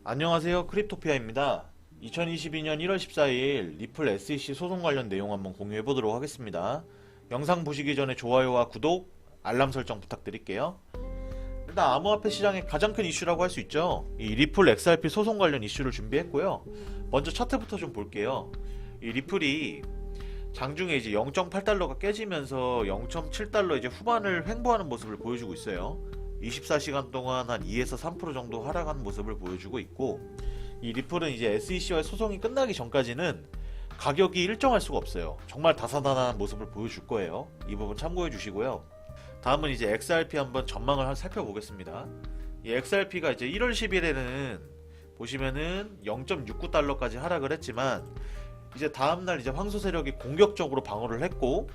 안녕하세요. 크립토피아입니다. 2022년 1월 14일 리플 SEC 소송 관련 내용 한번 공유해 보도록 하겠습니다. 영상 보시기 전에 좋아요와 구독, 알람 설정 부탁드릴게요. 일단 암호화폐 시장의 가장 큰 이슈라고 할 수 있죠. 이 리플 XRP 소송 관련 이슈를 준비했고요. 먼저 차트부터 좀 볼게요. 이 리플이 장중에 이제 0.8달러가 깨지면서 0.7달러 이제 후반을 횡보하는 모습을 보여주고 있어요. 24시간 동안 한 2에서 3% 정도 하락하는 모습을 보여주고 있고, 이 리플은 이제 SEC와의 소송이 끝나기 전까지는 가격이 일정할 수가 없어요. 정말 다사다난한 모습을 보여줄 거예요. 이 부분 참고해 주시고요. 다음은 이제 XRP 한번 전망을 살펴보겠습니다. 이 XRP가 이제 1월 10일에는 보시면은 0.69달러까지 하락을 했지만, 이제 다음날 이제 황소 세력이 공격적으로 방어를 했고,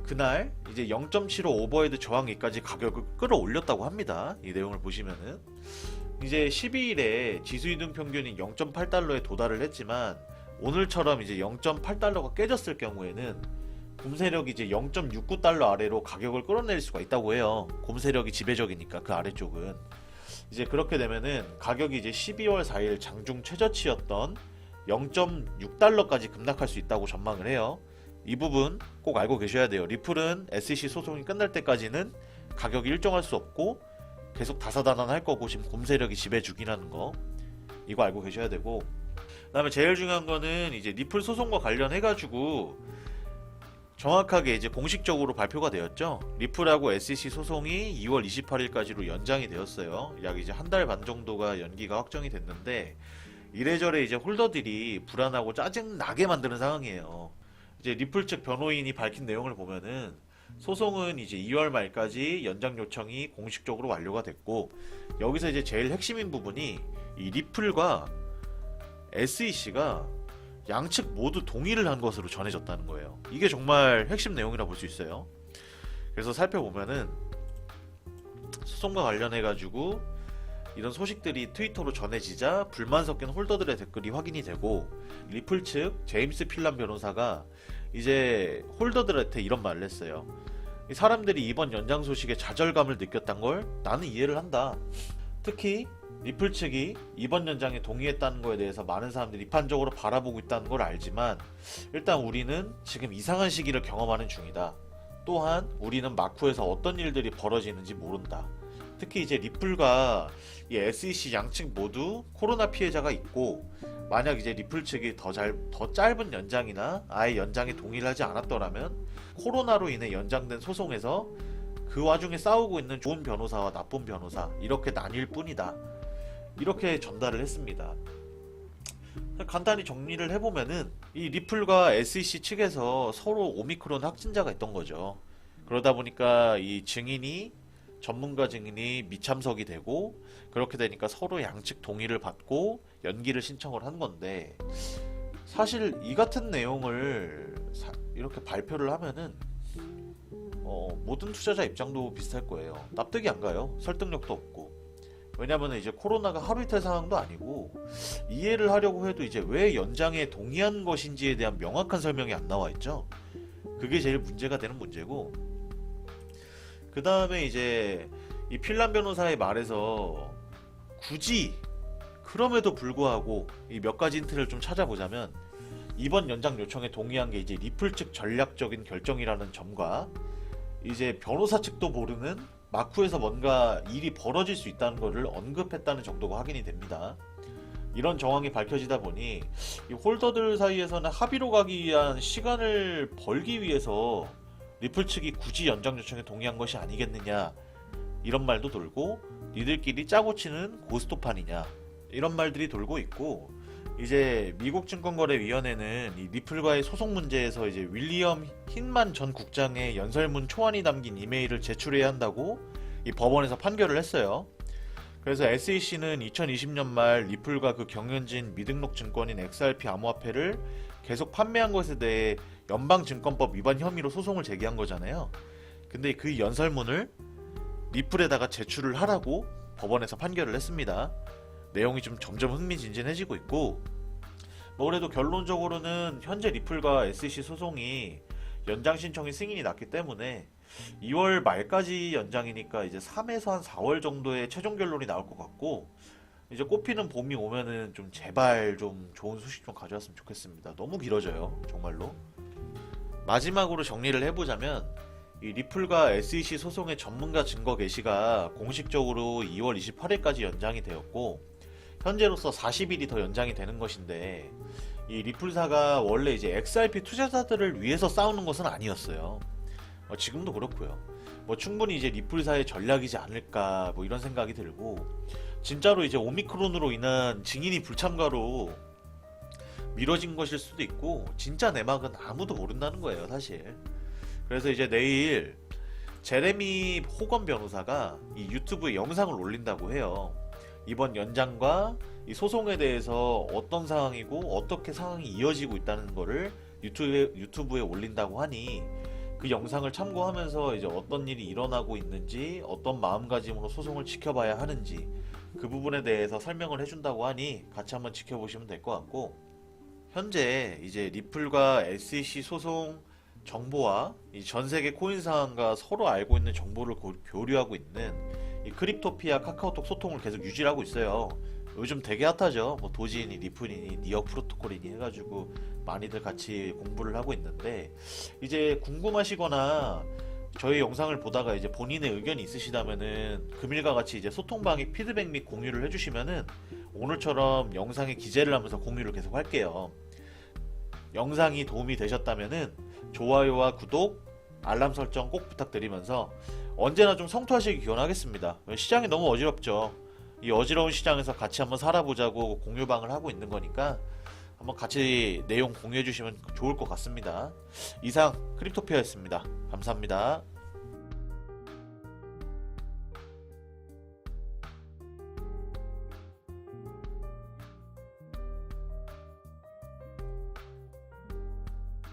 그날 이제 0.75 오버헤드 저항기까지 가격을 끌어올렸다고 합니다. 이 내용을 보시면은 이제 12일에 지수이동 평균이 0.8달러에 도달을 했지만, 오늘처럼 이제 0.8달러가 깨졌을 경우에는 곰 세력이 이제 0.69달러 아래로 가격을 끌어낼 수가 있다고 해요. 곰 세력이 지배적이니까 그 아래쪽은 이제 그렇게 되면은 가격이 이제 12월 4일 장중 최저치였던 0.6달러까지 급락할 수 있다고 전망을 해요. 이 부분 꼭 알고 계셔야 돼요. 리플은 SEC 소송이 끝날 때까지는 가격이 일정할 수 없고 계속 다사다난할 거고, 지금 곰 세력이 지배 중이라는 거, 이거 알고 계셔야 되고, 그 다음에 제일 중요한 거는 이제 리플 소송과 관련해가지고 정확하게 이제 공식적으로 발표가 되었죠. 리플하고 SEC 소송이 2월 28일까지로 연장이 되었어요. 약 이제 한 달 반 정도가 연기가 확정이 됐는데, 이래저래 이제 홀더들이 불안하고 짜증나게 만드는 상황이에요. 이제 리플 측 변호인이 밝힌 내용을 보면은 소송은 이제 2월 말까지 연장 요청이 공식적으로 완료가 됐고, 여기서 이제 제일 핵심인 부분이 이 리플과 SEC가 양측 모두 동의를 한 것으로 전해졌다는 거예요. 이게 정말 핵심 내용이라 볼 수 있어요. 그래서 살펴보면은 소송과 관련해가지고 이런 소식들이 트위터로 전해지자 불만 섞인 홀더들의 댓글이 확인이 되고, 리플 측 제임스 필란 변호사가 이제 홀더들한테 이런 말을 했어요. 이 사람들이 이번 연장 소식에 좌절감을 느꼈단 걸 나는 이해를 한다. 특히 리플 측이 이번 연장에 동의했다는 거에 대해서 많은 사람들이 비판적으로 바라보고 있다는 걸 알지만, 일단 우리는 지금 이상한 시기를 경험하는 중이다. 또한 우리는 마쿠에서 어떤 일들이 벌어지는지 모른다. 특히 이제 리플과 이 SEC 양측 모두 코로나 피해자가 있고, 만약 이제 리플 측이 더 짧은 연장이나 아예 연장에 동의를 하지 않았더라면 코로나로 인해 연장된 소송에서 그 와중에 싸우고 있는 좋은 변호사와 나쁜 변호사, 이렇게 나뉠 뿐이다. 이렇게 전달을 했습니다. 간단히 정리를 해보면은 이 리플과 SEC 측에서 서로 오미크론 확진자가 있던 거죠. 그러다 보니까 이 전문가 증인이 미참석이 되고, 그렇게 되니까 서로 양측 동의를 받고 연기를 신청을 한 건데, 사실 이 같은 내용을 이렇게 발표를 하면은 모든 투자자 입장도 비슷할 거예요. 납득이 안 가요. 설득력도 없고. 왜냐면 이제 코로나가 하루 이틀 상황도 아니고, 이해를 하려고 해도 이제 왜 연장에 동의한 것인지에 대한 명확한 설명이 안 나와 있죠. 그게 제일 문제가 되는 문제고, 그 다음에 이제 이 필란 변호사의 말에서 굳이 그럼에도 불구하고 이 몇 가지 힌트를 좀 찾아보자면, 이번 연장 요청에 동의한 게 이제 리플 측 전략적인 결정이라는 점과, 이제 변호사 측도 모르는 마쿠에서 뭔가 일이 벌어질 수 있다는 것을 언급했다는 정도가 확인이 됩니다. 이런 정황이 밝혀지다 보니 이 홀더들 사이에서는 합의로 가기 위한 시간을 벌기 위해서 리플 측이 굳이 연장 요청에 동의한 것이 아니겠느냐, 이런 말도 돌고, 니들끼리 짜고 치는 고스톱판이냐, 이런 말들이 돌고 있고, 이제 미국 증권거래위원회는 이 리플과의 소송 문제에서 이제 윌리엄 힌만 전 국장의 연설문 초안이 담긴 이메일을 제출해야 한다고 이 법원에서 판결을 했어요. 그래서 SEC는 2020년 말 리플과 그 경영진 미등록 증권인 XRP 암호화폐를 계속 판매한 것에 대해 연방증권법 위반 혐의로 소송을 제기한 거잖아요. 근데 그 연설문을 리플에다가 제출을 하라고 법원에서 판결을 했습니다. 내용이 좀 점점 흥미진진해지고 있고, 뭐 그래도 결론적으로는 현재 리플과 SEC 소송이 연장 신청이 승인이 났기 때문에 2월 말까지 연장이니까 이제 3에서 한 4월 정도의 최종 결론이 나올 것 같고, 이제 꽃피는 봄이 오면은 좀 제발 좀 좋은 소식 좀 가져왔으면 좋겠습니다. 너무 길어져요, 정말로. 마지막으로 정리를 해보자면 이 리플과 SEC 소송의 전문가 증거 게시가 공식적으로 2월 28일까지 연장이 되었고 현재로서 40일이 더 연장이 되는 것인데 이 리플사가 원래 이제 XRP 투자자들을 위해서 싸우는 것은 아니었어요. 지금도 그렇고요. 충분히 이제 리플사의 전략이지 않을까 이런 생각이 들고 진짜로 이제 오미크론으로 인한 증인이 불참가로 미뤄진 것일 수도 있고 진짜 내막은 아무도 모른다는 거예요, 사실. 그래서 이제 내일 제레미 호건 변호사가 이 유튜브에 영상을 올린다고 해요. 이번 연장과 이 소송에 대해서 어떤 상황이고 어떻게 상황이 이어지고 있다는 거를 유튜브에 올린다고 하니 그 영상을 참고하면서 이제 어떤 일이 일어나고 있는지 어떤 마음가짐으로 소송을 지켜봐야 하는지 그 부분에 대해서 설명을 해준다고 하니 같이 한번 지켜보시면 될 것 같고 현재 이제 리플과 SEC 소송 정보와 이 전 세계 코인 상황과 서로 알고 있는 정보를 교류하고 있는 이 크립토피아 카카오톡 소통을 계속 유지하고 있어요. 요즘 되게 핫하죠. 도지인이 리플이니 니어 프로토콜이니 해가지고 많이들 같이 공부를 하고 있는데 이제 궁금하시거나 저희 영상을 보다가 이제 본인의 의견이 있으시다면은 금일과 같이 이제 소통방에 피드백 및 공유를 해주시면은 오늘처럼 영상에 기재를 하면서 공유를 계속 할게요. 영상이 도움이 되셨다면은 좋아요와 구독, 알람 설정 꼭 부탁드리면서 언제나 좀 성투하시길 기원하겠습니다. 시장이 너무 어지럽죠. 이 어지러운 시장에서 같이 한번 살아보자고 공유방을 하고 있는 거니까 한번 같이 내용 공유해 주시면 좋을 것 같습니다. 이상 크립토피아였습니다. 감사합니다.